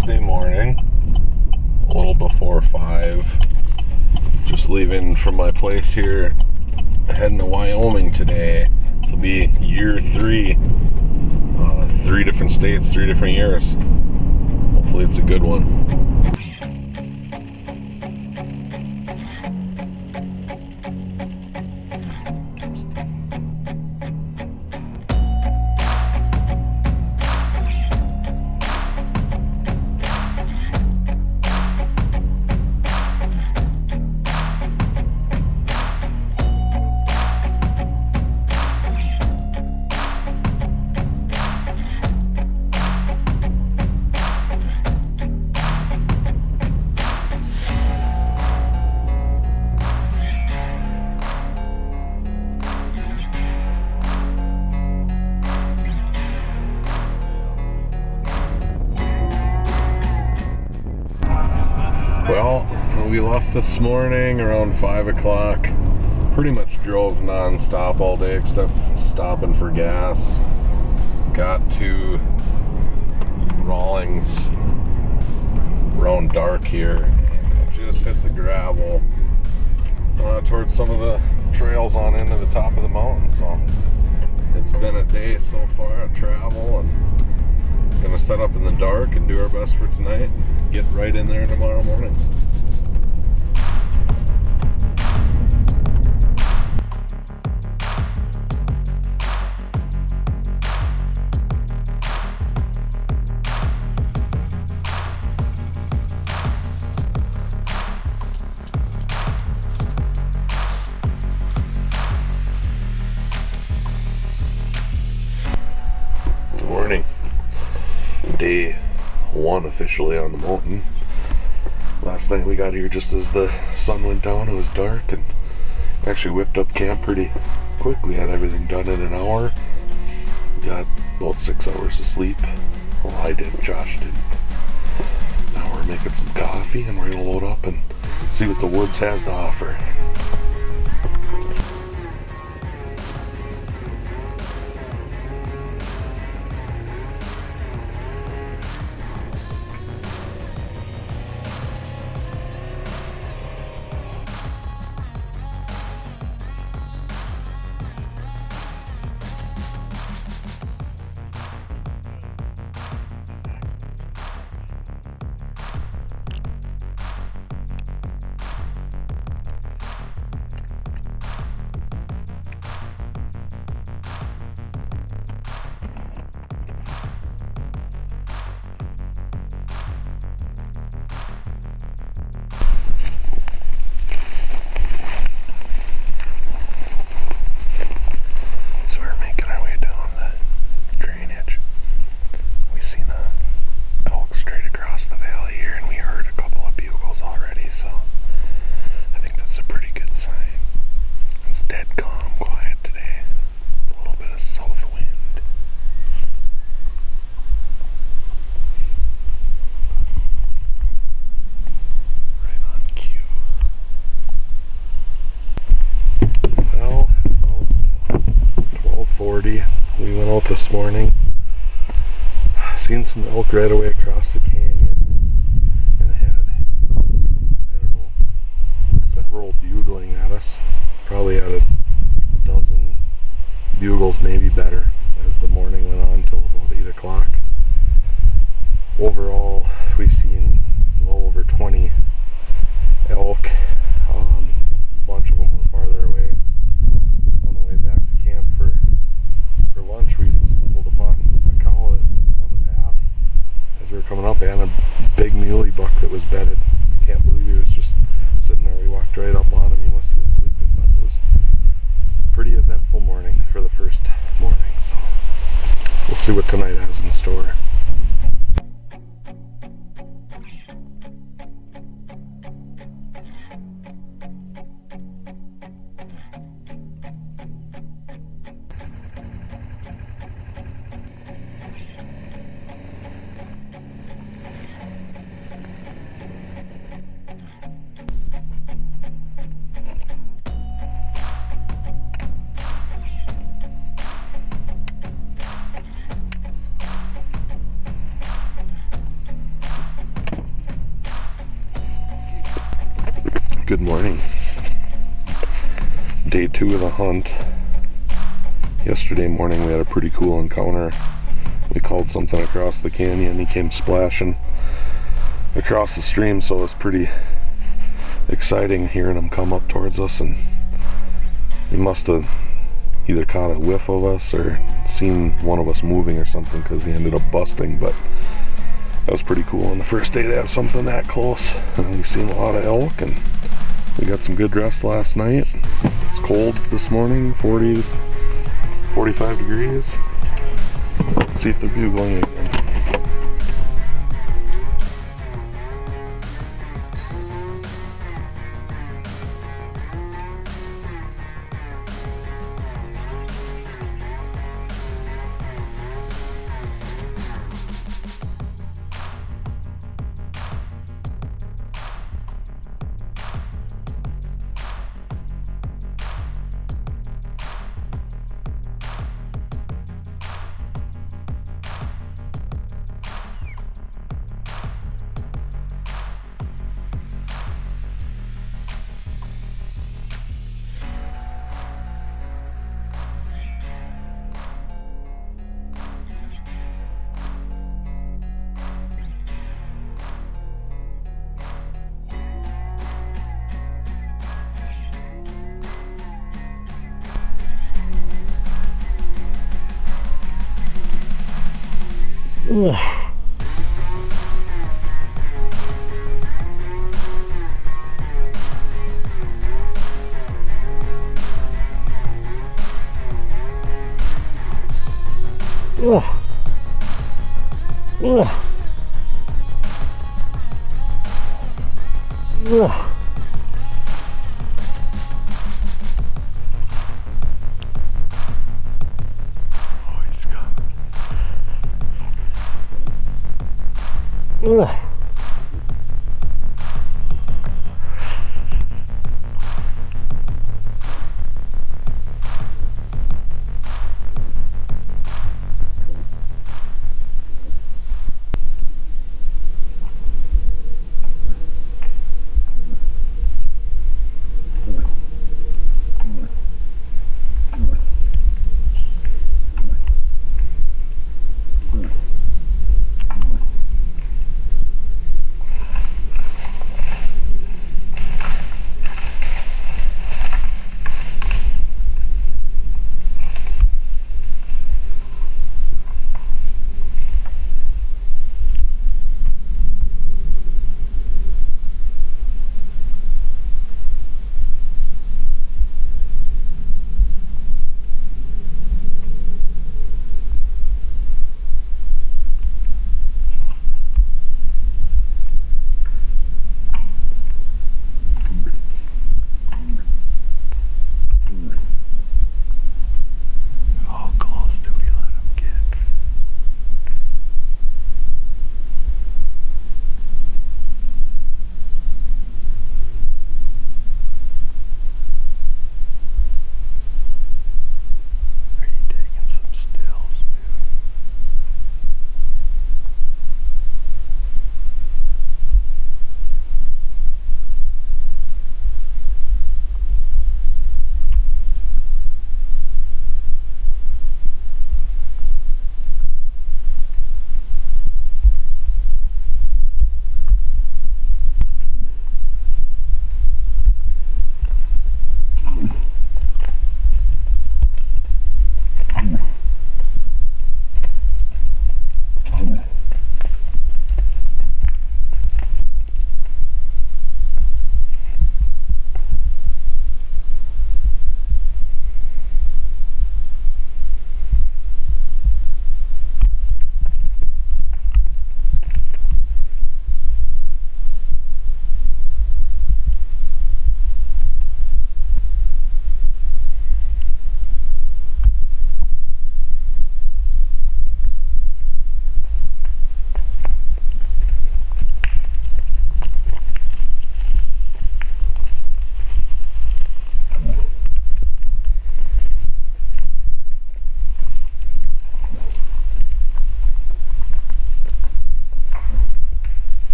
Tuesday morning, a little before 5. Just leaving from my place here, heading to Wyoming today. This will be year 3. 3 different states, 3 different years. Hopefully it's a good one. Well, we left this morning around 5 o'clock. Pretty much drove non-stop all day except stopping for gas. Got to Rawlings around dark here. Just hit the gravel towards some of the trails on into the top of the mountain. So it's been a day so far of travel, and gonna set up in the dark and do our best for tonight. Get right in there tomorrow morning. Good morning. Day 1 officially on the mountain. Last night we got here just as the sun went down. It was dark, and actually whipped up camp pretty quick. We had everything done in an hour. Got about 6 hours of sleep. Well, I didn't, Josh didn't. Now we're making some coffee and we're gonna load up and see what the woods has to offer. We went out this morning, seen some elk right away across the canyon, and had, I don't know, several bugling at us. Probably had a dozen bugles, maybe better, as the morning went on till about 8 o'clock. Overall, we've seen well over 20 elk. A bunch of them were farther away. On the way back to camp for lunch, we stumbled upon a cow that was on the path as we were coming up, and a big muley buck that was bedded. Can't believe he was just sitting there. We walked right up on him. He must have been sleeping, but it was a pretty eventful morning for the first morning. So we'll see what tonight has in store. Good morning. Day 2 of the hunt. Yesterday morning we had a pretty cool encounter. We called something across the canyon. He came splashing across the stream, so it was pretty exciting hearing him come up towards us, and he must have either caught a whiff of us or seen one of us moving or something, because he ended up busting. But that was pretty cool on the first day to have something that close. We've seen a lot of elk, and we got some good rest last night. It's cold this morning, 40 to 45 degrees. Let's see if they're bugling again. Ugh. Ugh. Ugh. Ugh. Ugh.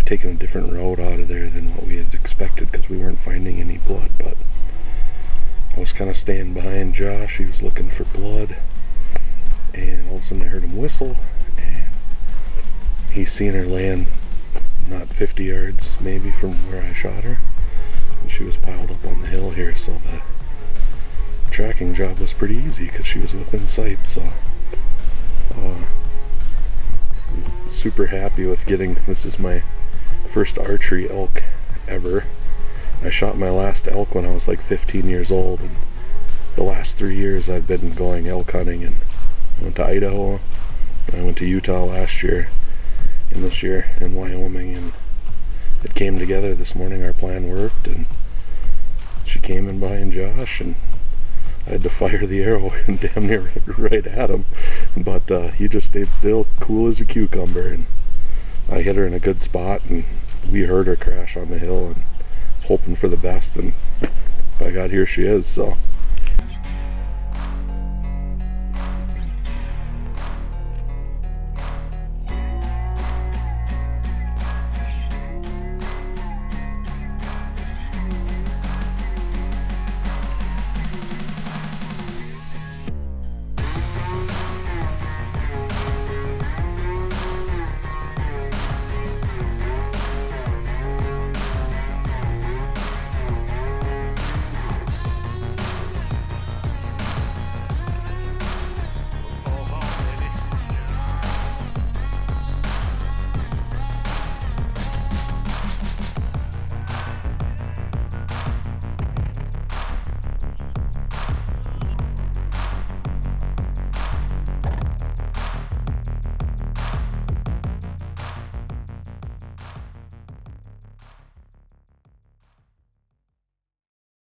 taken a different route out of there than what we had expected because we weren't finding any blood, but I was kind of staying behind Josh. He was looking for blood, and all of a sudden I heard him whistle, and he seen her laying not 50 yards maybe from where I shot her, and she was piled up on the hill here, so the tracking job was pretty easy because she was within sight. So super happy with getting, this is my first archery elk ever. I shot my last elk when I was like 15 years old, and the last 3 years I've been going elk hunting, and I went to Idaho, I went to Utah last year, and this year in Wyoming, and it came together this morning. Our plan worked, and she came in behind Josh, and I had to fire the arrow and damn near right at him, but he just stayed still, cool as a cucumber, and I hit her in a good spot, and we heard her crash on the hill, and hoping for the best, and by God, here she is. So